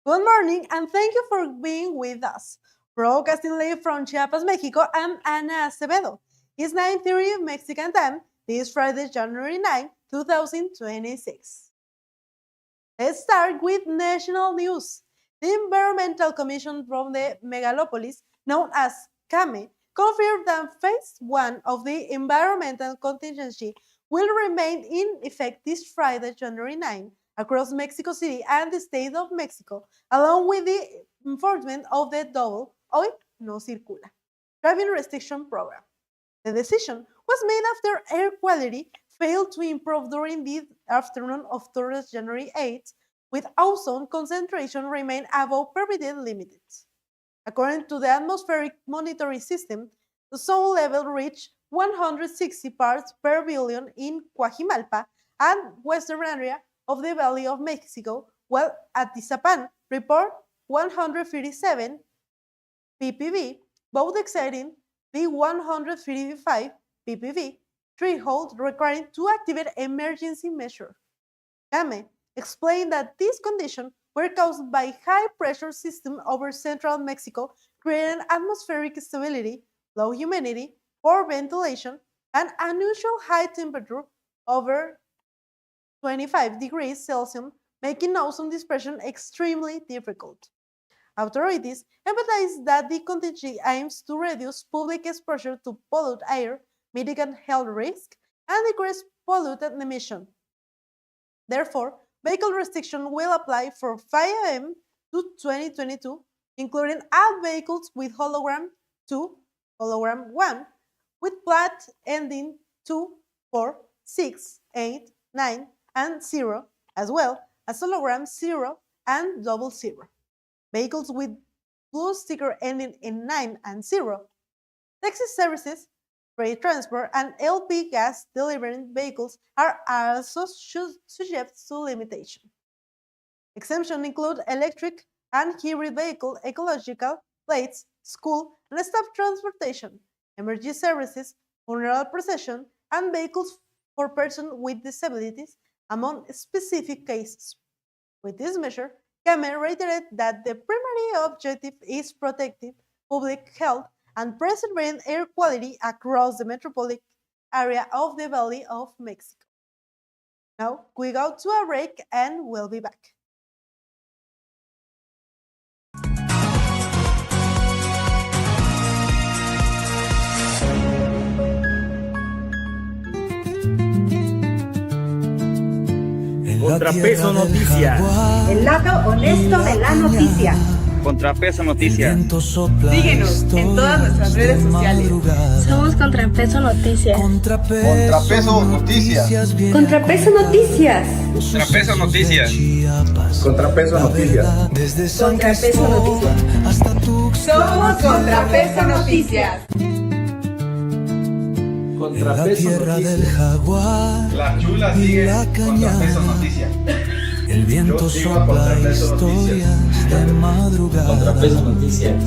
Good morning, and thank you for being with us. Broadcasting live from Chiapas, Mexico, I'm Ana Acevedo. It's 9:30 Mexican time, this Friday, January 9, 2026. Let's start with national news. The Environmental Commission from the megalopolis, known as CAME, confirmed that phase 1 of the environmental contingency will remain in effect this Friday, January 9, across Mexico City and the state of Mexico, along with the enforcement of the double Hoy no circula driving restriction program. The decision was made after air quality failed to improve during the afternoon of Thursday, January 8, with ozone concentration remain above permitted limits. According to the atmospheric monitoring system, the ozone level reached 160 parts per billion in Coajimalpa and western area of the Valley of Mexico, while Atizapán report 157 ppb, both exceeding the 155 ppb threshold requiring to activate emergency measure. CAME explained that these conditions were caused by high pressure system over central Mexico, creating atmospheric stability, low humidity, poor ventilation, and unusual high temperature over 25 degrees Celsius, making ozone dispersion extremely difficult. Authorities emphasize that the contingency aims to reduce public exposure to polluted air, mitigate health risk, and decrease pollutant emission. Therefore, vehicle restriction will apply from 5 a.m. to 2022, including all vehicles with hologram 2, hologram 1, with plat ending 2, 4, 6, 8, 9, and 0, as well as hologram 0 and 00. Vehicles with blue sticker ending in 9 and 0. Taxi services, freight transport, and LP gas delivering vehicles are also subject to limitation. Exemptions include electric and hybrid vehicle, ecological plates, school and staff transportation, emergency services, funeral procession, and vehicles for persons with disabilities, among specific cases. With this measure, CAME reiterated that the primary objective is protecting public health and preserving air quality across the metropolitan area of the Valley of Mexico. Now, we go to a break and we'll be back. ContraPeso Noticias. El lado honesto de la noticia. ContraPeso Noticias. Síguenos en todas nuestras redes sociales. Somos ContraPeso Noticias. ContraPeso Noticias. ContraPeso Noticias. ContraPeso Noticias. ContraPeso Noticias. ContraPeso Noticias. Somos ContraPeso Noticias. ContraPeso Noticias. La chula sigue ContraPeso Noticias. El viento sopla historias de madrugada. ContraPeso Noticias.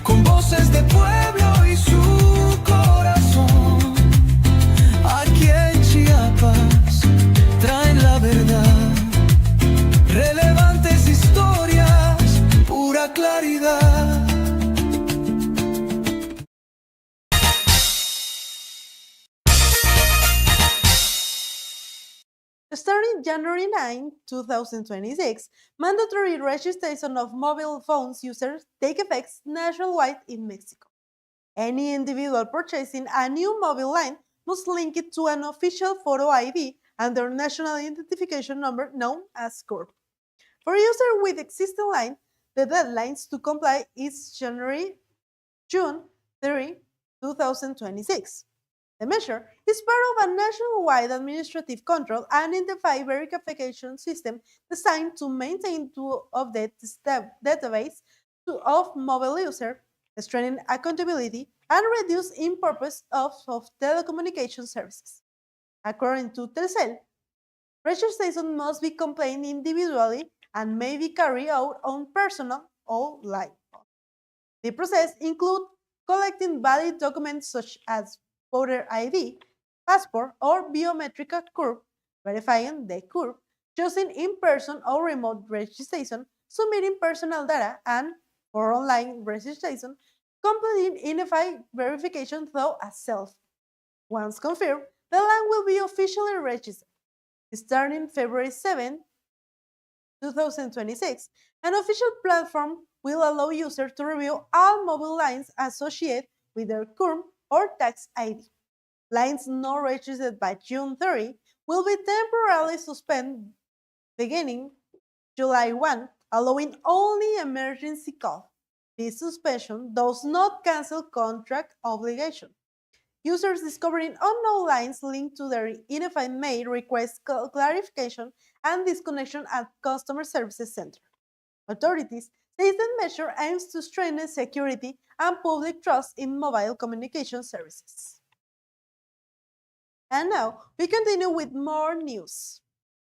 Con voces de pueblo y su corazón. Aquí en Chiapas traen la verdad. Relevantes historias, pura claridad. Starting January 9, 2026, mandatory registration of mobile phones users take effect nationwide in Mexico. Any individual purchasing a new mobile line must link it to an official photo ID and their national identification number known as CURP. For users with existing line, the deadlines to comply is June 3, 2026. The measure is part of a nationwide administrative control and identify verification system designed to maintain to update the database of mobile users, strengthen accountability, and reduce impurpose of telecommunication services. According to Telcel, registration must be complained individually and may be carried out on personal or line. The process includes collecting valid documents such as voter ID, passport, or biometric curve, verifying the curve, choosing in-person or remote registration, submitting personal data, and for online registration, completing identify verification through a self. Once confirmed, the line will be officially registered. Starting February 7, 2026, an official platform will allow users to review all mobile lines associated with their CURM or tax ID. Lines not registered by June 30 will be temporarily suspended beginning July 1, allowing only emergency call. This suspension does not cancel contract obligation. Users discovering unknown lines linked to their identified may request clarification and disconnection at customer services center. Authorities say the measure aims to strengthen security and public trust in mobile communication services. And now we continue with more news.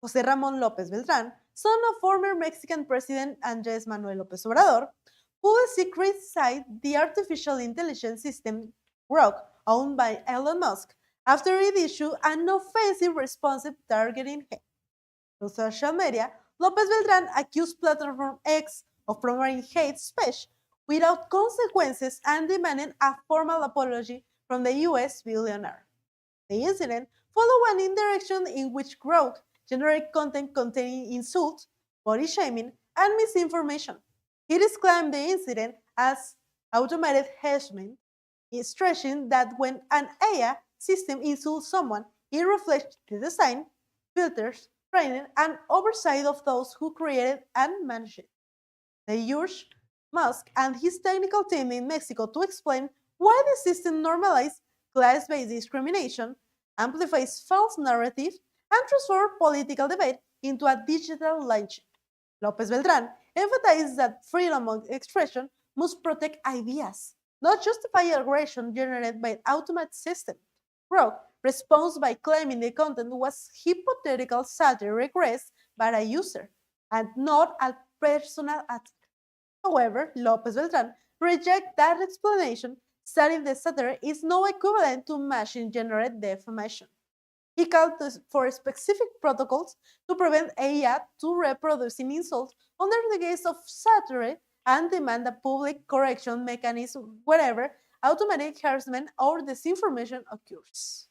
José Ramón López Beltrán, son of former Mexican President Andrés Manuel López Obrador, publicly criticized the artificial intelligence system Grok, owned by Elon Musk, after it issued an offensive response targeting him. Through social media, López Beltrán accused Platform X of promoting hate speech without consequences and demanded a formal apology from the US billionaire. The incident followed an interaction in which Grok generated content containing insults, body shaming, and misinformation. He described the incident as automated harassment, stressing that when an AI system insults someone, it reflects the design, filters, training, and oversight of those who created and managed it. They urged Musk and his technical team in Mexico to explain why the system normalizes class-based discrimination, amplifies false narratives, and transforms political debate into a digital lynching. López Beltrán emphasized that freedom of expression must protect ideas, not justify aggression generated by an automated system. Grok responds by claiming the content was hypothetical satire request by a user and not a personal attack. However, López Beltrán rejects that explanation, stating the satire is no equivalent to machine-generated defamation. He called for specific protocols to prevent AI to reproducing insults under the guise of satire and demand a public correction mechanism wherever automatic harassment or disinformation occurs.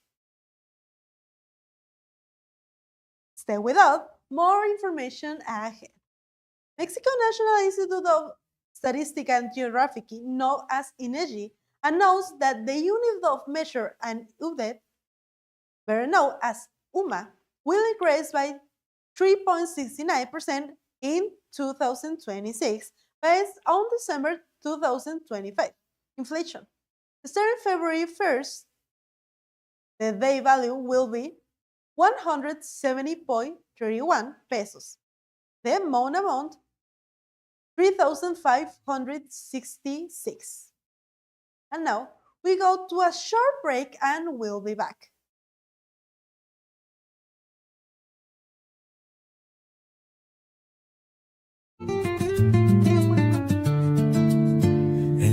Stay with us, more information ahead. Mexico National Institute of Statistics and Geography, known as INEGI, announced that the unit of measure and update, better known as UMA, will increase by 3.69% in 2026 based on December 2025 inflation. Starting February 1st, the day value will be 170.31 pesos. The month amount 3,566. And now we go to a short break and we'll be back.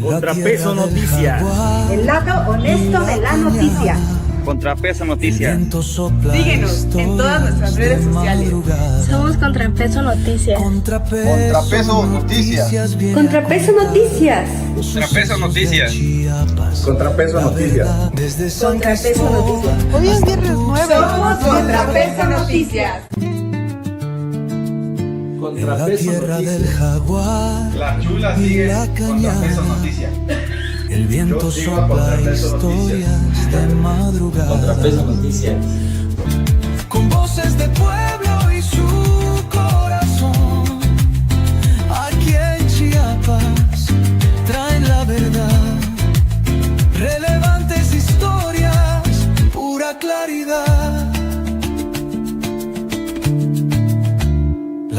ContraPeso Noticias. El lado honesto de la noticia. ContraPeso Noticias. Síguenos en todas nuestras redes sociales. Somos ContraPeso Noticias. ContraPeso Noticias. ContraPeso Noticias. ContraPeso Noticias. ContraPeso Noticias. ContraPeso Noticias. Hoy es viernes 9. Somos ContraPeso Noticias. ContraPeso Noticias. La chula sigue ContraPeso Noticias. El viento Yo sigo sopla ContraPeso historias de madrugada. ContraPeso Noticias. Con voces de pueblo y su corazón. Aquí en Chiapas traen la verdad. Relevantes historias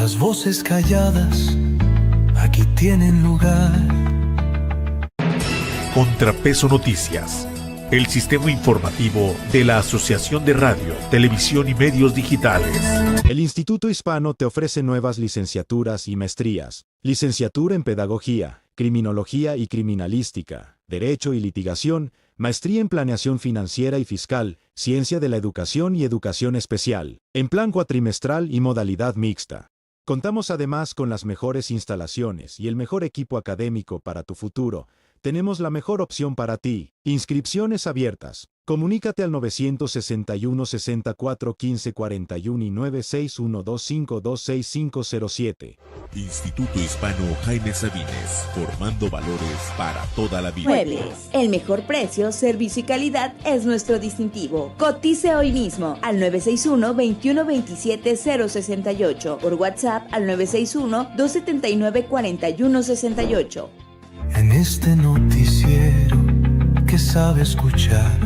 Las voces calladas aquí tienen lugar. ContraPeso Noticias, el sistema informativo de la Asociación de Radio, Televisión y Medios Digitales. El Instituto Hispano te ofrece nuevas licenciaturas y maestrías. Licenciatura en Pedagogía, Criminología y Criminalística, Derecho y Litigación, Maestría en Planeación Financiera y Fiscal, Ciencia de la Educación y Educación Especial, en plan cuatrimestral y modalidad mixta. Contamos además con las mejores instalaciones y el mejor equipo académico para tu futuro. Tenemos la mejor opción para ti. Inscripciones abiertas. Comunícate al 961 64 15 41 y 961252507. Instituto Hispano Jaime Sabines, formando valores para toda la vida. Muebles. El mejor precio, servicio y calidad es nuestro distintivo. Cotice hoy mismo al 961-2127-068. Por WhatsApp al 961-279-4168. En este noticiero que sabe escuchar,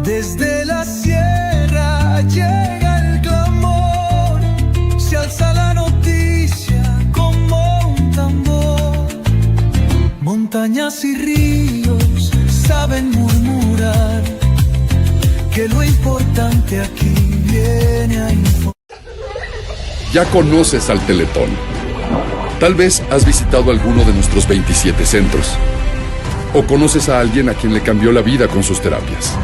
desde la sierra llega el clamor, se alza la noticia como un tambor. Montañas y ríos saben murmurar que lo importante aquí viene a informar. Ya conoces al Teletón. Tal vez has visitado alguno de nuestros 27 centros. O conoces a alguien a quien le cambió la vida con sus terapias.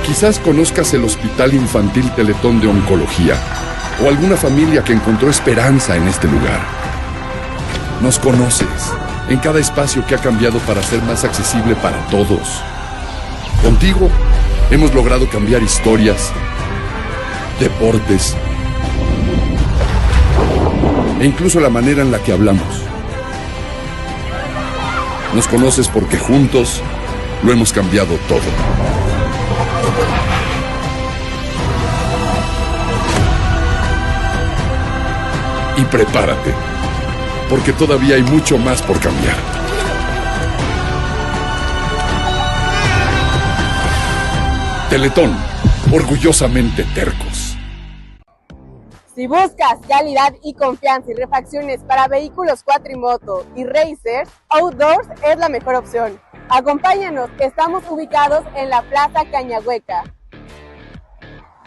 Quizás conozcas el Hospital Infantil Teletón de Oncología o alguna familia que encontró esperanza en este lugar. Nos conoces en cada espacio que ha cambiado para ser más accesible para todos. Contigo hemos logrado cambiar historias, deportes e incluso la manera en la que hablamos. Nos conoces porque juntos lo hemos cambiado todo. Y prepárate, porque todavía hay mucho más por cambiar. Teletón, orgullosamente tercos. Si buscas calidad y confianza y refacciones para vehículos cuatrimoto y racers, Outdoors es la mejor opción. Acompáñanos, estamos ubicados en la Plaza Cañahueca.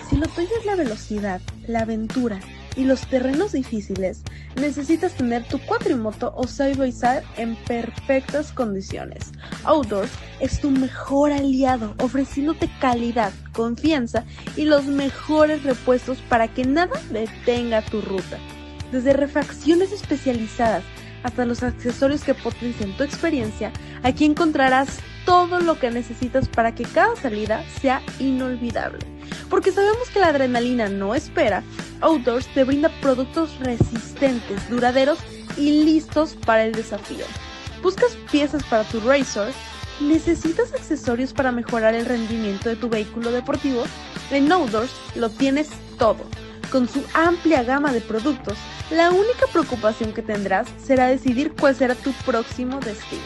Si lo tuyo es la velocidad, la aventura y los terrenos difíciles, necesitas tener tu cuatrimoto o side-by-side en perfectas condiciones. Outdoors es tu mejor aliado, ofreciéndote calidad, confianza y los mejores repuestos para que nada detenga tu ruta. Desde refacciones especializadas hasta los accesorios que potencian tu experiencia, aquí encontrarás todo lo que necesitas para que cada salida sea inolvidable. Porque sabemos que la adrenalina no espera, Outdoors te brinda productos resistentes, duraderos y listos para el desafío. ¿Buscas piezas para tu racer? ¿Necesitas accesorios para mejorar el rendimiento de tu vehículo deportivo? En Outdoors lo tienes todo. Con su amplia gama de productos, la única preocupación que tendrás será decidir cuál será tu próximo destino.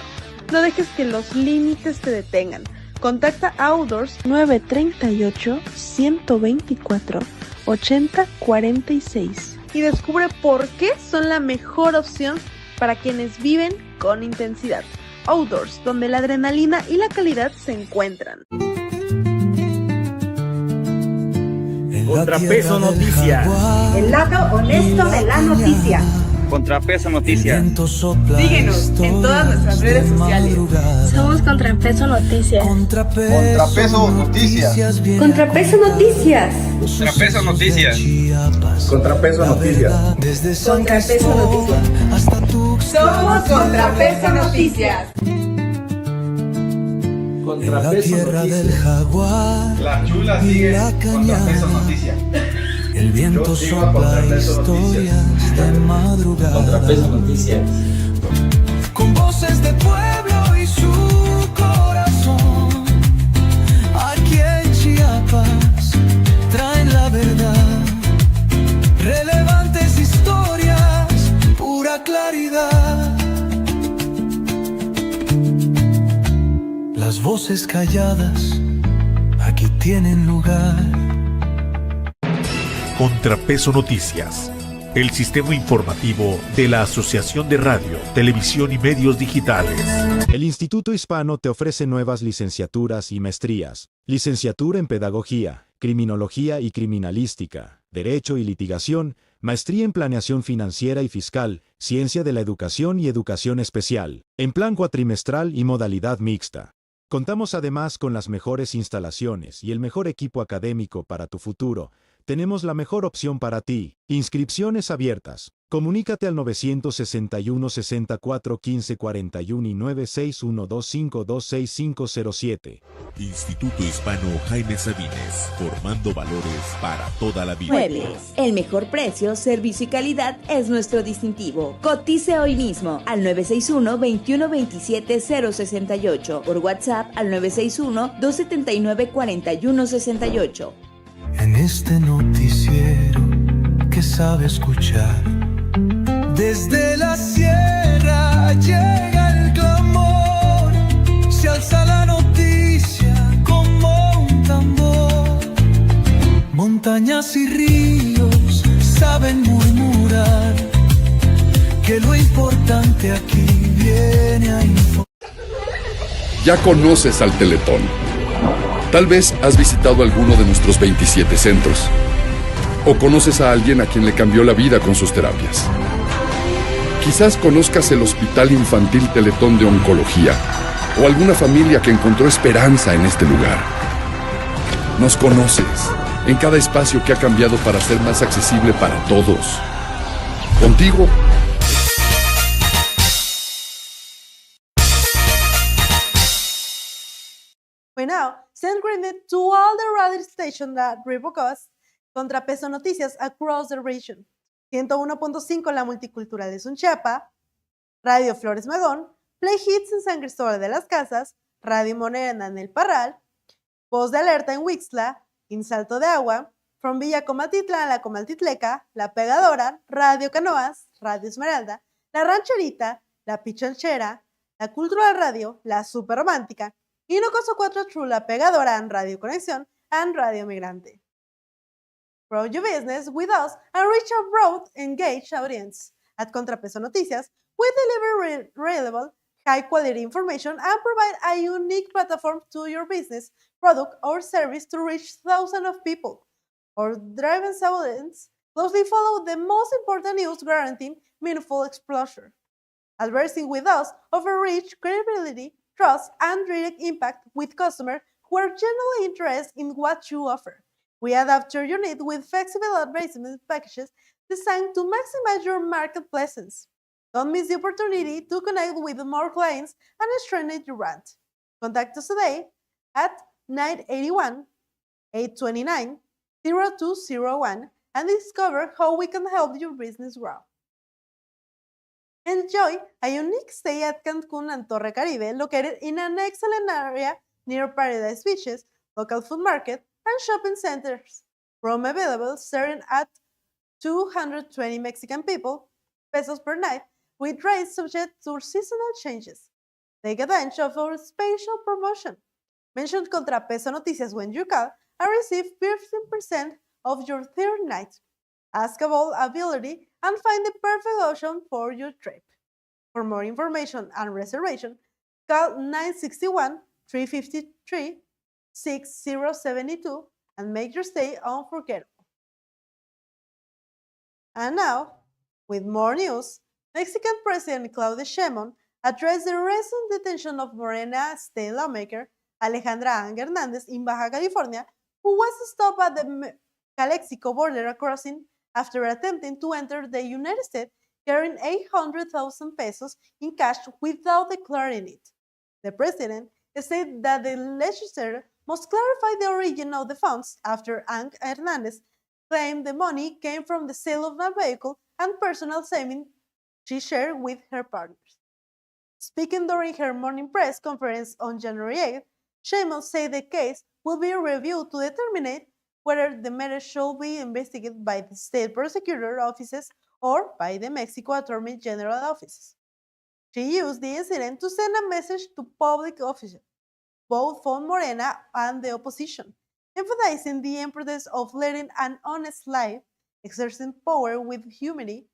No dejes que los límites te detengan. Contacta a Outdoors 938-124-8046 y descubre por qué son la mejor opción para quienes viven con intensidad. Outdoors, donde la adrenalina y la calidad se encuentran. ContraPeso Noticias. El lado honesto de la noticia. ContraPeso Noticias. Síguenos en todas nuestras redes sociales. Somos ContraPeso Noticias. ContraPeso Noticias. ContraPeso Noticias. ContraPeso Noticias. ContraPeso Noticias. Desde ContraPeso Noticias. hasta tu Somos ContraPeso Noticias. en la tierra del jaguar. La chula y sigue la ContraPeso cañada. Noticias. El viento Yo sigo a sopla ContraPeso historias de madrugada. ContraPeso Noticias. Con voces de pueblo y su corazón. Aquí en Chiapas traen la verdad. Relevantes historias, pura claridad. Las voces calladas aquí tienen lugar. ContraPeso Noticias, el sistema informativo de la Asociación de Radio, Televisión y Medios Digitales. El Instituto Hispano te ofrece nuevas licenciaturas y maestrías. Licenciatura en Pedagogía, Criminología y Criminalística, Derecho y Litigación, Maestría en Planeación Financiera y Fiscal, Ciencia de la Educación y Educación Especial, en plan cuatrimestral y modalidad mixta. Contamos además con las mejores instalaciones y el mejor equipo académico para tu futuro. Tenemos la mejor opción para ti. Inscripciones abiertas. Comunícate al 961 64 15 41 y 96125265507. Instituto Hispano Jaime Sabines, formando valores para toda la vida. Muebles. El mejor precio, servicio y calidad es nuestro distintivo. Cotice hoy mismo al 961-2127-068. Por WhatsApp al 961-279-4168. En este noticiero que sabe escuchar, desde la sierra llega el clamor, se alza la noticia como un tambor. Montañas y ríos saben murmurar que lo importante aquí viene a informar. Ya conoces al Teletón. Tal vez has visitado alguno de nuestros 27 centros. O conoces a alguien a quien le cambió la vida con sus terapias. Quizás conozcas el Hospital Infantil Teletón de Oncología o alguna familia que encontró esperanza en este lugar. Nos conoces en cada espacio que ha cambiado para ser más accesible para todos. Contigo, We now send greetings to all the radio stations that rebroadcast ContraPeso Noticias across the region. 101.5 La Multicultural de Sunchiapa, Radio Flores Magón, Play Hits en San Cristóbal de las Casas, Radio Morena en El Parral, Voz de Alerta en Huixtla, en Salto de Agua, From Villa Comatitla a la Comaltitleca, La Pegadora, Radio Canoas, Radio Esmeralda, La Rancherita, La Pichanchera, La Cultural Radio, La Super Romántica, Inocoso 4 True, La Pegadora, and Radio Conexión, and Radio Migrante. Grow your business with us and reach a broad, engaged audience. At ContraPeso Noticias, we deliver relevant, high-quality information and provide a unique platform to your business, product, or service to reach thousands of people. Our driven audience closely follow the most important news, guaranteeing meaningful exposure. Adversing with us offer rich credibility, trust, and direct impact with customers who are genuinely interested in what you offer. We adapt to your need with flexible advertisement packages designed to maximize your market presence. Don't miss the opportunity to connect with more clients and strengthen your brand. Contact us today at 981-829-0201 and discover how we can help your business grow. Enjoy a unique stay at Cancun and Torre Caribe, located in an excellent area near Paradise Beaches, local food market, and shopping centers. Room available starting at 220 Mexican pesos per night, with rates subject to seasonal changes. Take advantage of our special promotion. Mention ContraPeso Noticias when you call and receive 15% of your third night. Ask about availability and find the perfect option for your trip. For more information and reservation, call 961-353-6072 and make your stay unforgettable. And now, with more news, Mexican President Claudia Sheinbaum addressed the recent detention of Morena state lawmaker Alejandra Hernandez in Baja California, who was stopped at the Calexico border crossing after attempting to enter the United States carrying 800,000 pesos in cash without declaring it. The president said that the legislature must clarify the origin of the funds after Ang Hernandez claimed the money came from the sale of a vehicle and personal savings she shared with her partners. Speaking during her morning press conference on January 8th, Sheinbaum said the case will be reviewed to determine whether the matter should be investigated by the state prosecutor offices or by the Mexico Attorney General offices. She used the incident to send a message to public officials, both from Morena and the opposition, emphasizing the importance of leading an honest life exerting power with humility,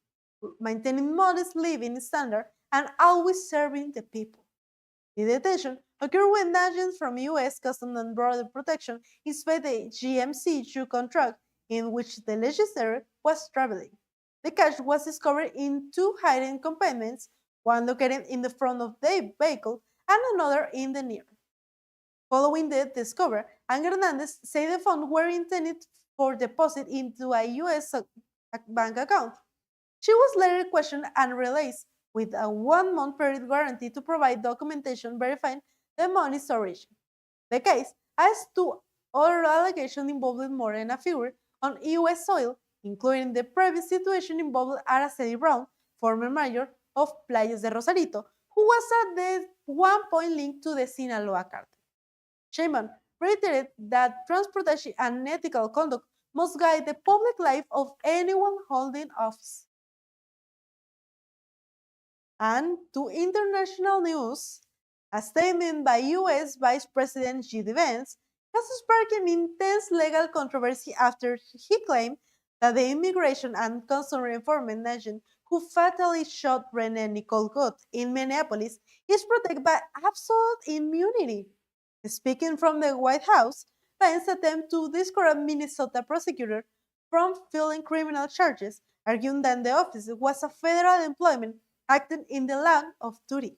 maintaining modest living standard, and always serving the people. The detention occurred when agents from U.S. Customs and Border Protection inspected the GMC2 contract in which the legislator was traveling. The cash was discovered in two hidden compartments, one located in the front of the vehicle and another in the rear. Following the discovery, Angel Hernandez said the funds were intended for deposit into a U.S. bank account. She was later questioned and released with a 1 month period guarantee to provide documentation verifying the money's origin. The case has two other allegations involving more than a figure on U.S. soil, including the previous situation involving Araceli Brown, former mayor of Playas de Rosarito, who was at the one point linked to the Sinaloa cartel. Sheinbaum reiterated that transparency and ethical conduct must guide the public life of anyone holding office. And to international news, a statement by US Vice President J.D. Vance has sparked an intense legal controversy after he claimed that the Immigration and Customs Enforcement agent who fatally shot Renee Nicole Good in Minneapolis is protected by absolute immunity. Speaking from the White House, Vance attempted to discourage Minnesota prosecutor from filing criminal charges, arguing that the office was a federal employment acting in the line of duty.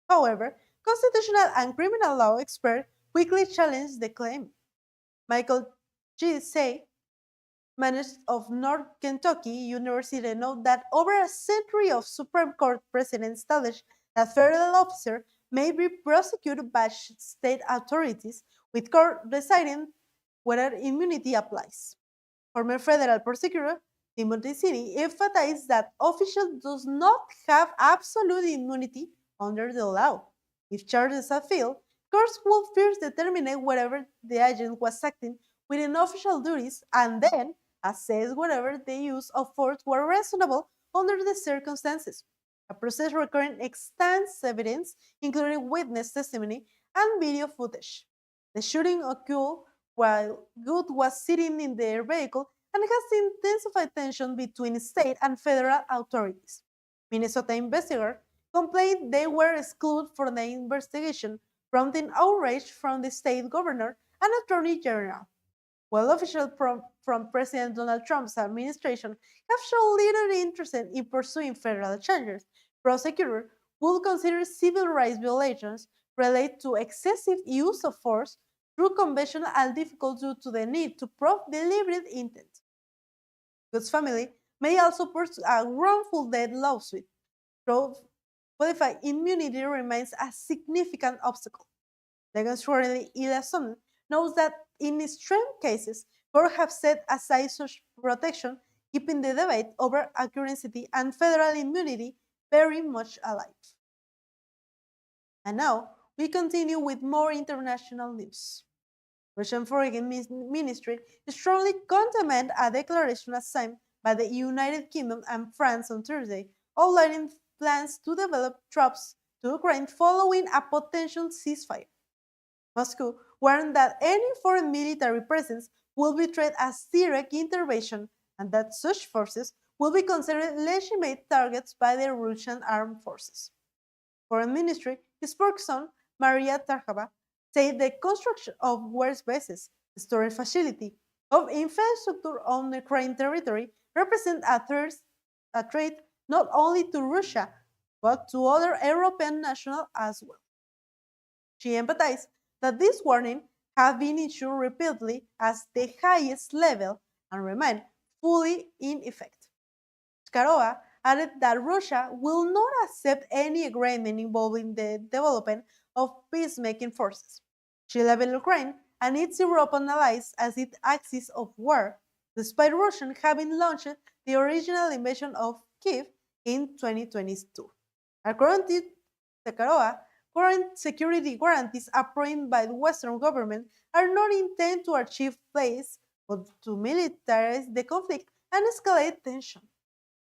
However, constitutional and criminal law experts quickly challenged the claim. Michael G. Say, manager of North Kentucky University, noted that over a century of Supreme Court precedent established that federal officers may be prosecuted by state authorities, with court deciding whether immunity applies. Former federal prosecutor Timothy Cini emphasized that officials do not have absolute immunity under the law. If charges are filed, courts will first determine whether the agent was acting within official duties and then assess whether the use of force were reasonable under the circumstances. A process requiring extensive evidence, including witness testimony and video footage. The shooting occurred while Good was sitting in their vehicle and has intensified tension between state and federal authorities. Minnesota investigators complained they were excluded from the investigation, prompting outrage from the state governor and attorney general. While officials from President Donald Trump's administration have shown little interest in pursuing federal charges, prosecutors will consider civil rights violations related to excessive use of force through conventional and difficult due to the need to prove deliberate intent. Good's family may also pursue a wrongful death lawsuit, though qualified immunity remains a significant obstacle. Legal attorney Ila Sonnen knows that in extreme cases, courts have set aside such protection, keeping the debate over accuracy and federal immunity very much alive. And now, we continue with more international news. Russian Foreign Ministry strongly condemned a declaration signed by the United Kingdom and France on Thursday, outlining plans to develop troops to Ukraine following a potential ceasefire. Moscow warned that any foreign military presence will be treated as direct intervention and that such forces will be considered legitimate targets by the Russian armed forces. Foreign Ministry spokesperson Maria Tarhava said the construction of warehouse bases, storage facility, of infrastructure on Ukraine territory represent a threat not only to Russia but to other European nationals as well. She emphasized that this warning have been issued repeatedly as the highest level and remain fully in effect. Skarova added that Russia will not accept any agreement involving the development of peacemaking forces. She labeled Ukraine and its European allies as its axis of war, despite Russia having launched the original invasion of Kiev in 2022. According to Sakharova, current security guarantees approved by the Western government are not intended to achieve peace, but to militarize the conflict and escalate tension.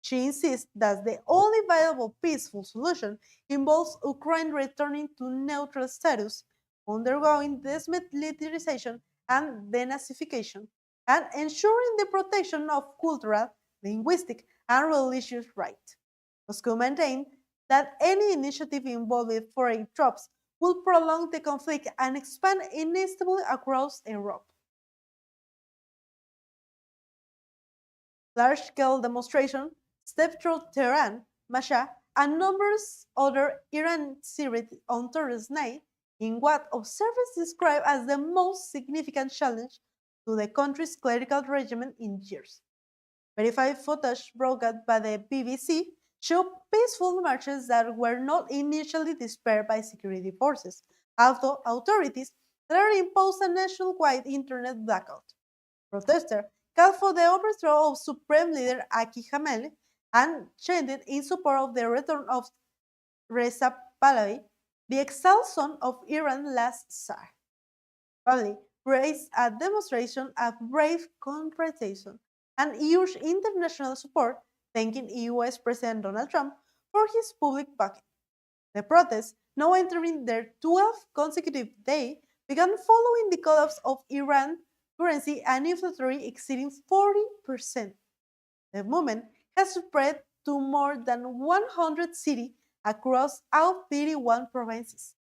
She insists that the only viable peaceful solution involves Ukraine returning to neutral status, undergoing demilitarization and denazification, and ensuring the protection of cultural, linguistic, and religious right. Moscow maintained that any initiative involving foreign troops would prolong the conflict and expand instability across Europe. Large-scale demonstrations stepped through Tehran, Mashhad, and numerous other Iran cities on Thursday night in what observers describe as the most significant challenge to the country's clerical regime in years. Verified footage broadcast by the BBC showed peaceful marches that were not initially dispersed by security forces, although authorities later imposed a nationwide internet blackout. Protesters called for the overthrow of Supreme Leader Aki Hamel and chanted in support of the return of Reza Pahlavi, the exiled son of Iran's last Tsar. Pahlavi praised a demonstration of brave confrontation and urged international support, thanking US President Donald Trump for his public backing. The protests, now entering their 12th consecutive day, began following the collapse of Iran's currency and inflation exceeding 40%. The movement has spread to more than 100 cities across all 31 provinces.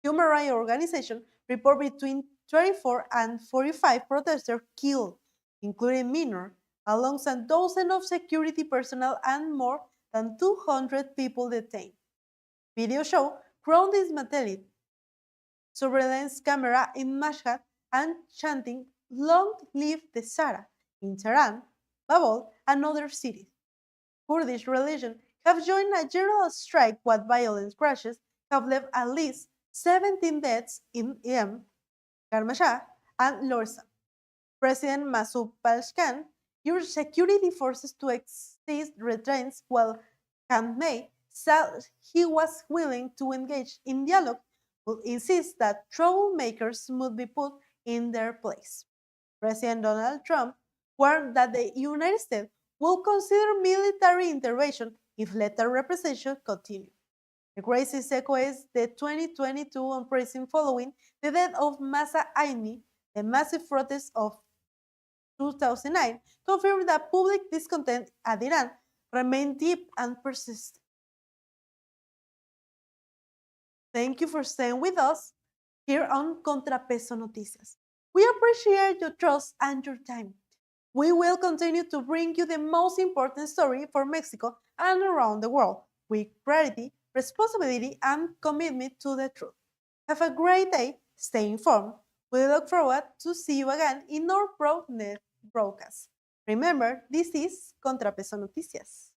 Human rights organizations report between 34 and 45 protesters killed, including minors, alongside dozens of security personnel and more than 200 people detained. Video show ground dismantled surveillance camera in Mashhad and chanting "Long live the Zara" in Tehran, Babol, and other cities. Kurdish religions have joined a general strike while violent crashes have left at least 17 deaths in Karmashah, and Lorsan. President Masoud Pezeshkian urged security forces to cease restraints while Camp May said he was willing to engage in dialogue but insists that troublemakers must be put in their place. President Donald Trump warned that the United States will consider military intervention if lethal repression continues. The crisis echoes the 2022 uprising following the death of Masa Aini. The massive protests of 2009 confirmed that public discontent at Iran remained deep and persistent. Thank you for staying with us here on ContraPeso Noticias. We appreciate your trust and your time. We will continue to bring you the most important story for Mexico and around the world with clarity, responsibility, and commitment to the truth. Have a great day, stay informed. We look forward to see you again in our broadcast. Remember, this is ContraPeso Noticias.